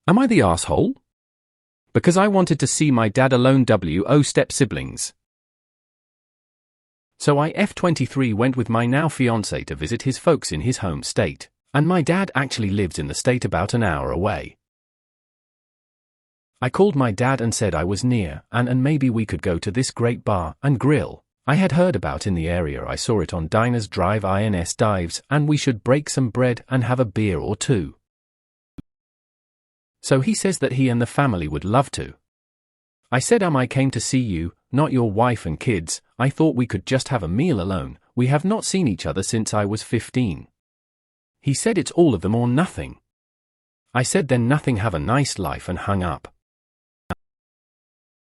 Am I the asshole? Because I wanted to see my dad alone. WO step-siblings. So I F23 went with my now fiancé to visit his folks in his home state, and my dad actually lives in the state about an hour away. I called my dad and said I was near, and maybe we could go to this great bar and grill I had heard about in the area. I saw it on Diners Drive INS Dives, and we should break some bread and have a beer or two. So he says that he and the family would love to. I said I came to see you, not your wife and kids. I thought we could just have a meal alone. We have not seen each other since I was 15. He said it's all of them or nothing. I said then nothing, have a nice life, and hung up.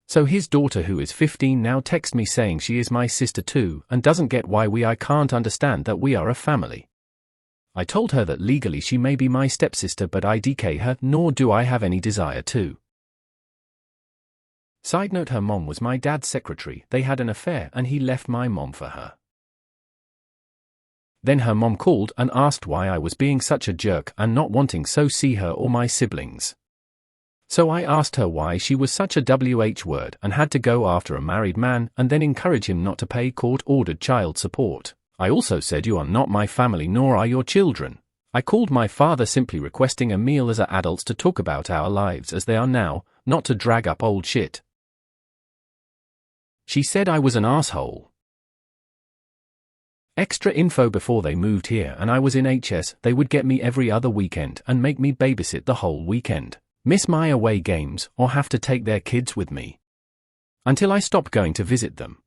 So his daughter, who is 15 now, texts me saying she is my sister too and doesn't get why I can't understand that we are a family. I told her that legally she may be my stepsister, but I DK her, nor do I have any desire to. Side note, her mom was my dad's secretary. They had an affair and he left my mom for her. Then her mom called and asked why I was being such a jerk and not wanting so see her or my siblings. So I asked her why she was such a WH word and had to go after a married man and then encourage him not to pay court-ordered child support. I also said you are not my family nor are your children. I called my father simply requesting a meal as adults to talk about our lives as they are now, not to drag up old shit. She said I was an asshole. Extra info: before they moved here and I was in HS, they would get me every other weekend and make me babysit the whole weekend, miss my away games, or have to take their kids with me. Until I stopped going to visit them.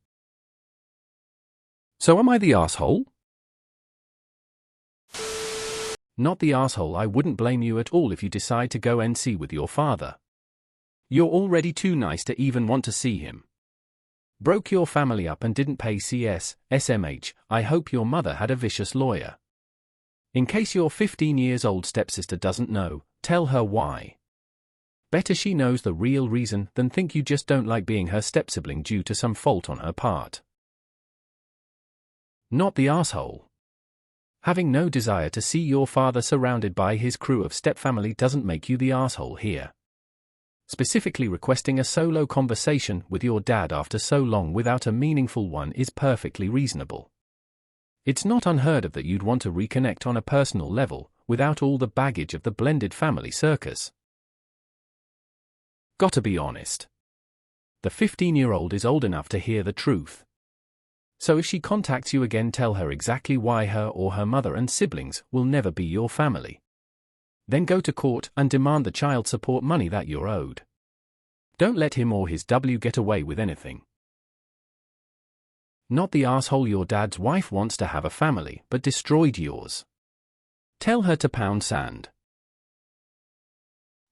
So am I the asshole? Not the asshole. I wouldn't blame you at all if you decide to go NC with your father. You're already too nice to even want to see him. Broke your family up and didn't pay CS, SMH. I hope your mother had a vicious lawyer. In case your 15 years old stepsister doesn't know, tell her why. Better she knows the real reason than think you just don't like being her stepsibling due to some fault on her part. Not the asshole. Having no desire to see your father surrounded by his crew of stepfamily doesn't make you the asshole here. Specifically requesting a solo conversation with your dad after so long without a meaningful one is perfectly reasonable. It's not unheard of that you'd want to reconnect on a personal level, without all the baggage of the blended family circus. Gotta be honest. The 15-year-old is old enough to hear the truth. So if she contacts you again, tell her exactly why her or her mother and siblings will never be your family. Then go to court and demand the child support money that you're owed. Don't let him or his W get away with anything. Not the asshole. Your dad's wife wants to have a family but destroyed yours. Tell her to pound sand.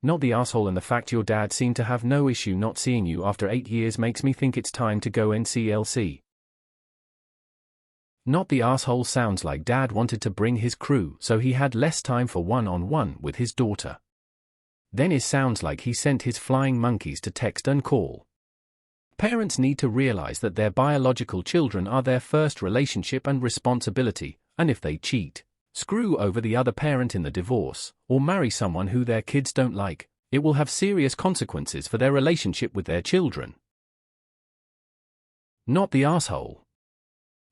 Not the asshole. And the fact your dad seemed to have no issue not seeing you after 8 years makes me think it's time to go NCLC. Not the asshole. Sounds like dad wanted to bring his crew so he had less time for one-on-one with his daughter. Then it sounds like he sent his flying monkeys to text and call. Parents need to realize that their biological children are their first relationship and responsibility, and if they cheat, screw over the other parent in the divorce, or marry someone who their kids don't like, it will have serious consequences for their relationship with their children. Not the asshole.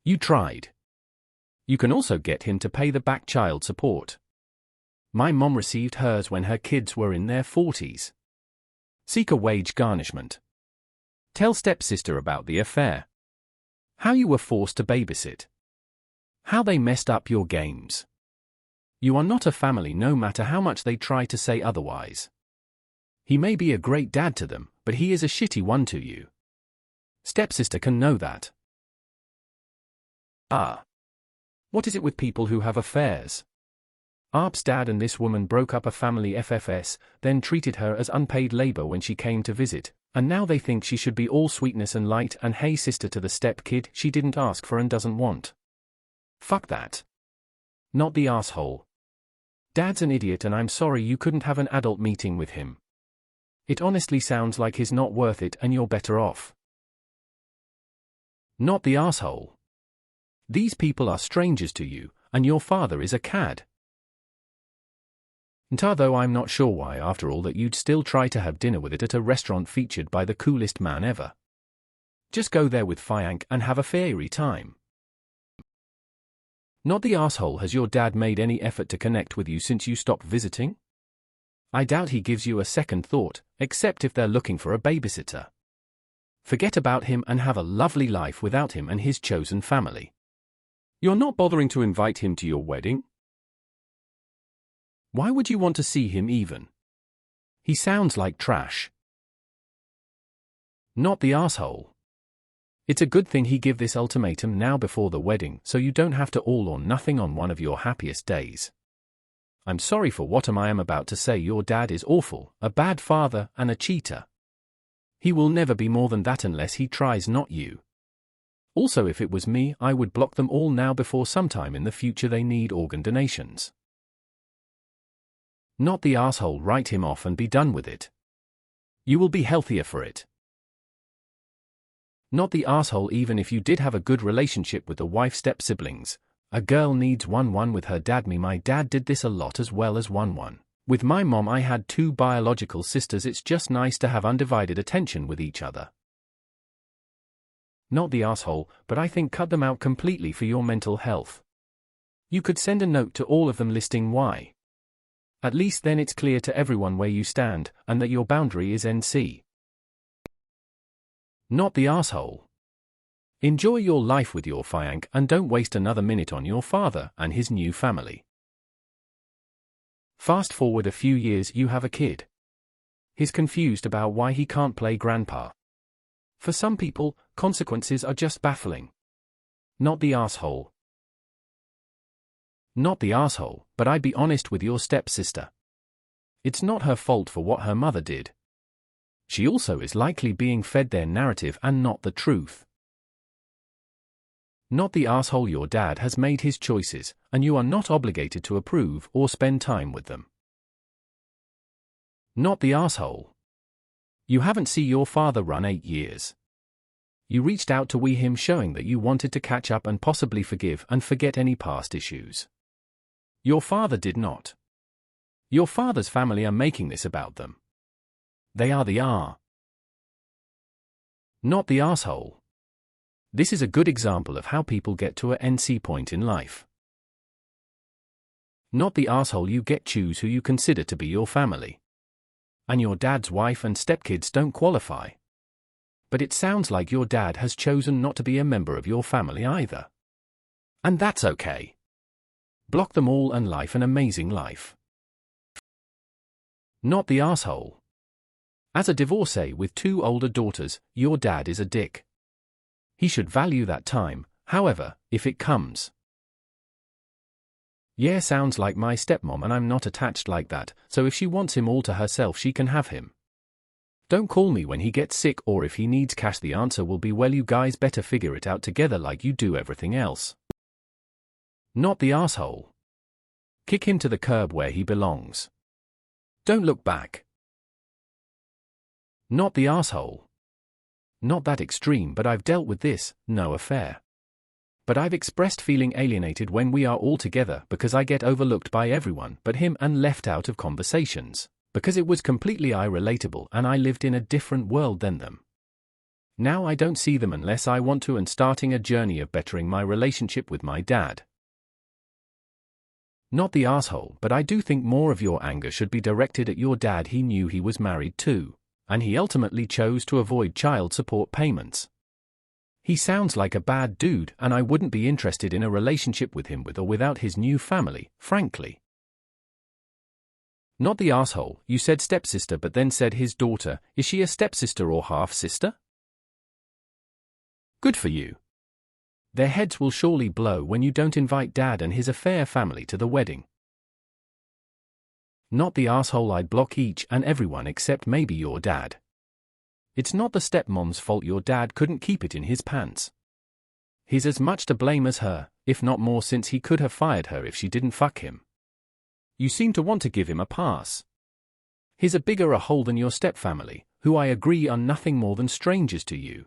You tried. You can also get him to pay the back child support. My mom received hers when her kids were in their 40s. Seek a wage garnishment. Tell stepsister about the affair. How you were forced to babysit. How they messed up your games. You are not a family no matter how much they try to say otherwise. He may be a great dad to them, but he is a shitty one to you. Stepsister can know that. What is it with people who have affairs? Arp's dad and this woman broke up a family FFS, then treated her as unpaid labor when she came to visit, and now they think she should be all sweetness and light and hey sister to the step kid she didn't ask for and doesn't want. Fuck that. Not the asshole. Dad's an idiot and I'm sorry you couldn't have an adult meeting with him. It honestly sounds like he's not worth it and you're better off. Not the asshole. These people are strangers to you, and your father is a cad. Though I'm not sure why, after all, that you'd still try to have dinner with it at a restaurant featured by the coolest man ever. Just go there with Fiank and have a fairy time. Not the asshole. Has your dad made any effort to connect with you since you stopped visiting? I doubt he gives you a second thought, except if they're looking for a babysitter. Forget about him and have a lovely life without him and his chosen family. You're not bothering to invite him to your wedding? Why would you want to see him even? He sounds like trash. Not the asshole. It's a good thing he give this ultimatum now before the wedding, so you don't have to all or nothing on one of your happiest days. I'm sorry for what I am about to say. Your dad is awful, a bad father and a cheater. He will never be more than that unless he tries, not you. Also, if it was me, I would block them all now before sometime in the future they need organ donations. Not the asshole. Write him off and be done with it. You will be healthier for it. Not the asshole. Even if you did have a good relationship with the wife step-siblings, a girl needs one with her dad. My dad did this a lot as well as one. With my mom, I had 2 biological sisters. It's just nice to have undivided attention with each other. Not the asshole, but I think cut them out completely for your mental health. You could send a note to all of them listing why. At least then it's clear to everyone where you stand, and that your boundary is NC. Not the asshole. Enjoy your life with your Fiank and don't waste another minute on your father and his new family. Fast forward a few years, you have a kid. He's confused about why he can't play grandpa. For some people, consequences are just baffling. Not the asshole. Not the asshole, but I'd be honest with your stepsister. It's not her fault for what her mother did. She also is likely being fed their narrative and not the truth. Not the asshole. Your dad has made his choices, and you are not obligated to approve or spend time with them. Not the asshole. You haven't seen your father run 8 years. You reached out to him showing that you wanted to catch up and possibly forgive and forget any past issues. Your father did not. Your father's family are making this about them. They are the R. Not the asshole. This is a good example of how people get to a NC point in life. Not the asshole. You get choose who you consider to be your family. And your dad's wife and stepkids don't qualify. But it sounds like your dad has chosen not to be a member of your family either. And that's okay. Block them all and life an amazing life. Not the asshole. As a divorcee with 2 older daughters, your dad is a dick. He should value that time, however, if it comes. Yeah, sounds like my stepmom, and I'm not attached like that, so if she wants him all to herself, she can have him. Don't call me when he gets sick or if he needs cash. The answer will be, well, you guys better figure it out together like you do everything else. Not the asshole. Kick him to the curb where he belongs. Don't look back. Not the asshole. Not that extreme, but I've dealt with this, no affair. But I've expressed feeling alienated when we are all together because I get overlooked by everyone but him and left out of conversations, because it was completely irrelatable and I lived in a different world than them. Now I don't see them unless I want to, and starting a journey of bettering my relationship with my dad. Not the asshole, but I do think more of your anger should be directed at your dad. He knew he was married too, and he ultimately chose to avoid child support payments. He sounds like a bad dude, and I wouldn't be interested in a relationship with him with or without his new family, frankly. Not the asshole. You said stepsister but then said his daughter. Is she a stepsister or half-sister? Good for you. Their heads will surely blow when you don't invite dad and his affair family to the wedding. Not the asshole. I'd block each and everyone except maybe your dad. It's not the stepmom's fault your dad couldn't keep it in his pants. He's as much to blame as her, if not more, since he could have fired her if she didn't fuck him. You seem to want to give him a pass. He's a bigger a hole than your stepfamily, who I agree are nothing more than strangers to you.